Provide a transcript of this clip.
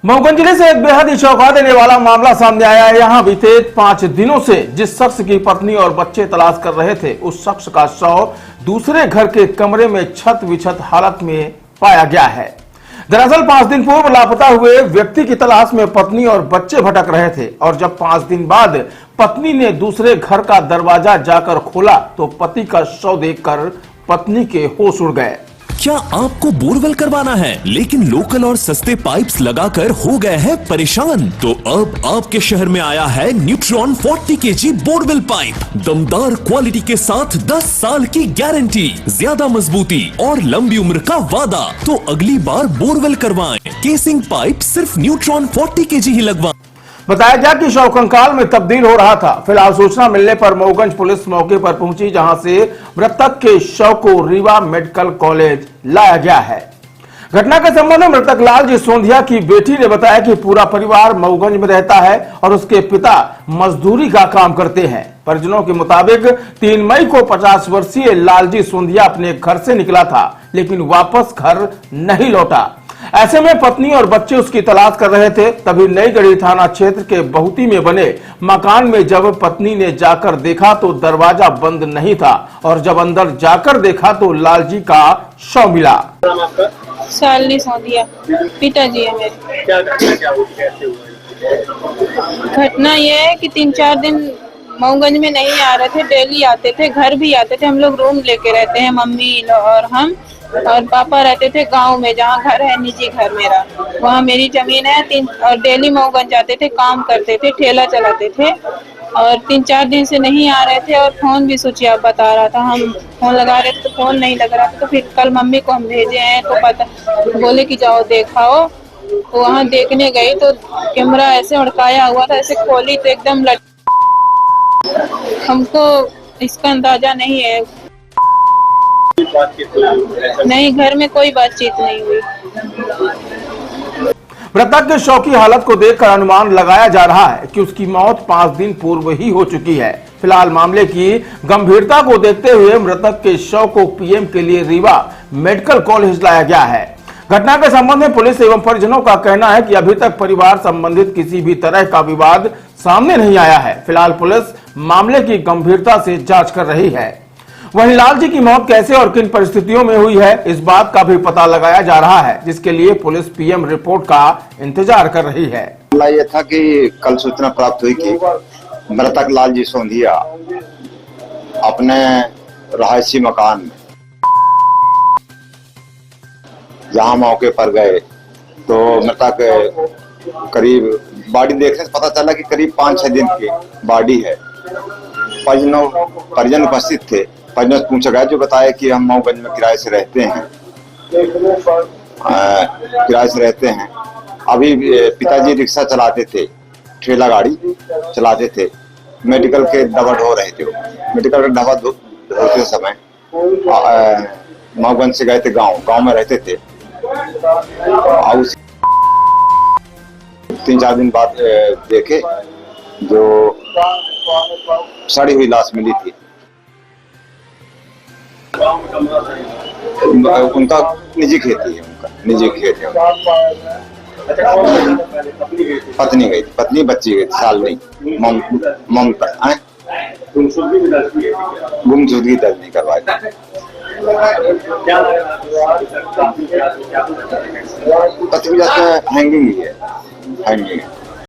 मऊगंज जिले से एक बेहद ही चौंका देने वाला मामला सामने आया है। यहाँ बीते 5 दिनों से जिस शख्स की पत्नी और बच्चे तलाश कर रहे थे, उस शख्स का शव दूसरे घर के कमरे में छत विछत हालत में पाया गया है। दरअसल 5 दिन पूर्व लापता हुए व्यक्ति की तलाश में पत्नी और बच्चे भटक रहे थे और जब 5 दिन बाद पत्नी ने दूसरे घर का दरवाजा जाकर खोला तो पति का शव देखकर पत्नी के होश उड़ गए। क्या आपको बोरवेल करवाना है लेकिन लोकल और सस्ते पाइप्स लगाकर हो गए हैं परेशान? तो अब आपके शहर में आया है न्यूट्रॉन 40 kg बोरवेल पाइप। दमदार क्वालिटी के साथ 10 साल की गारंटी, ज्यादा मजबूती और लंबी उम्र का वादा। तो अगली बार बोरवेल करवाएं। केसिंग पाइप सिर्फ न्यूट्रॉन 40 kg ही लगवाएं। बताया गया कि शव कंकाल में तब्दील हो रहा था। फिलहाल सूचना मिलने पर मऊगंज पुलिस मौके पर पहुंची, जहां से मृतक के शव को रीवा मेडिकल कॉलेज लाया गया है। घटना के संबंध में मृतक लालजी सोंधिया की बेटी ने बताया कि पूरा परिवार मऊगंज में रहता है और उसके पिता मजदूरी का काम करते हैं। परिजनों के मुताबिक 3 मई को 50 वर्षीय लालजी सोंधिया अपने घर से निकला था, लेकिन वापस घर नहीं लौटा। ऐसे में पत्नी और बच्चे उसकी तलाश कर रहे थे। तभी नईगढ़ी थाना क्षेत्र के बहुती में बने मकान में जब पत्नी ने जाकर देखा तो दरवाजा बंद नहीं था और जब अंदर जाकर देखा तो लालजी का शव मिला। शालिनी सोंधिया पिताजी है मेरे। क्या हुआ, कैसे हुआ? घटना ये है कि 3-4 दिन मऊगंज में नहीं आ रहे थे, डेली आते थे, घर भी आते थे। हम लोग रूम लेके रहते हैं, मम्मी और हम, और पापा रहते थे गांव में, जहाँ घर है निजी घर मेरा, वहाँ मेरी जमीन है। और डेली मऊगंज जाते थे, काम करते थे, ठेला चलाते थे और 3-4 दिन से नहीं आ रहे थे और फोन भी स्विच ऑफ बता रहा था। हम फोन लगा रहे थे तो फोन नहीं लग रहा था। तो फिर कल मम्मी को हम भेजे हैं तो पता बोले कि जाओ देखाओ। तो वहाँ देखने गई तो कैमरा ऐसे उड़काया हुआ था, ऐसे खोली तो एकदम हमको इसका अंदाजा नहीं है। नहीं, घर में कोई बातचीत नहीं हुई। मृतक के शव की हालत को देखकर अनुमान लगाया जा रहा है कि उसकी मौत 5 दिन पूर्व ही हो चुकी है। फिलहाल मामले की गंभीरता को देखते हुए मृतक के शव को पीएम के लिए रीवा मेडिकल कॉलेज लाया गया है। घटना के संबंध में पुलिस एवं परिजनों का कहना है कि अभी तक परिवार संबंधित किसी भी तरह का विवाद सामने नहीं आया है। फिलहाल पुलिस मामले की गंभीरता से जांच कर रही है। वहीं लालजी की मौत कैसे और किन परिस्थितियों में हुई है, इस बात का भी पता लगाया जा रहा है, जिसके लिए पुलिस पीएम रिपोर्ट का इंतजार कर रही है। मामला यह था कि कल सूचना प्राप्त हुई कि मृतक लालजी सोंधिया अपने रहायशी मकान में जहां मौके पर गए तो मृतक करीब बॉडी देखने से पता चला कि करीब 5-6 दिन की बॉडी है। परिजन उपस्थित थे। परिजन से पूछा गया, जो बताया कि हम मऊगंज में किराए से रहते हैं। अभी पिताजी रिक्शा चलाते थे, ठेला गाड़ी चलाते थे, मेडिकल के दवा ढो रहे थे। मेडिकल का दवा ढोते समय मऊगंज से गए थे, गांव में रहते थे। और 3-4 दिन बाद देखे जो सड़ी हुई लाश मिली थी। उनका निजी खेती है, पत्नी गई थी, पत्नी बच्ची गई थी, साल नहीं ममता गुमशुदगी दर्ज नहीं करवाई। पत्नी हैंगिंग ही है, हैंगिंग।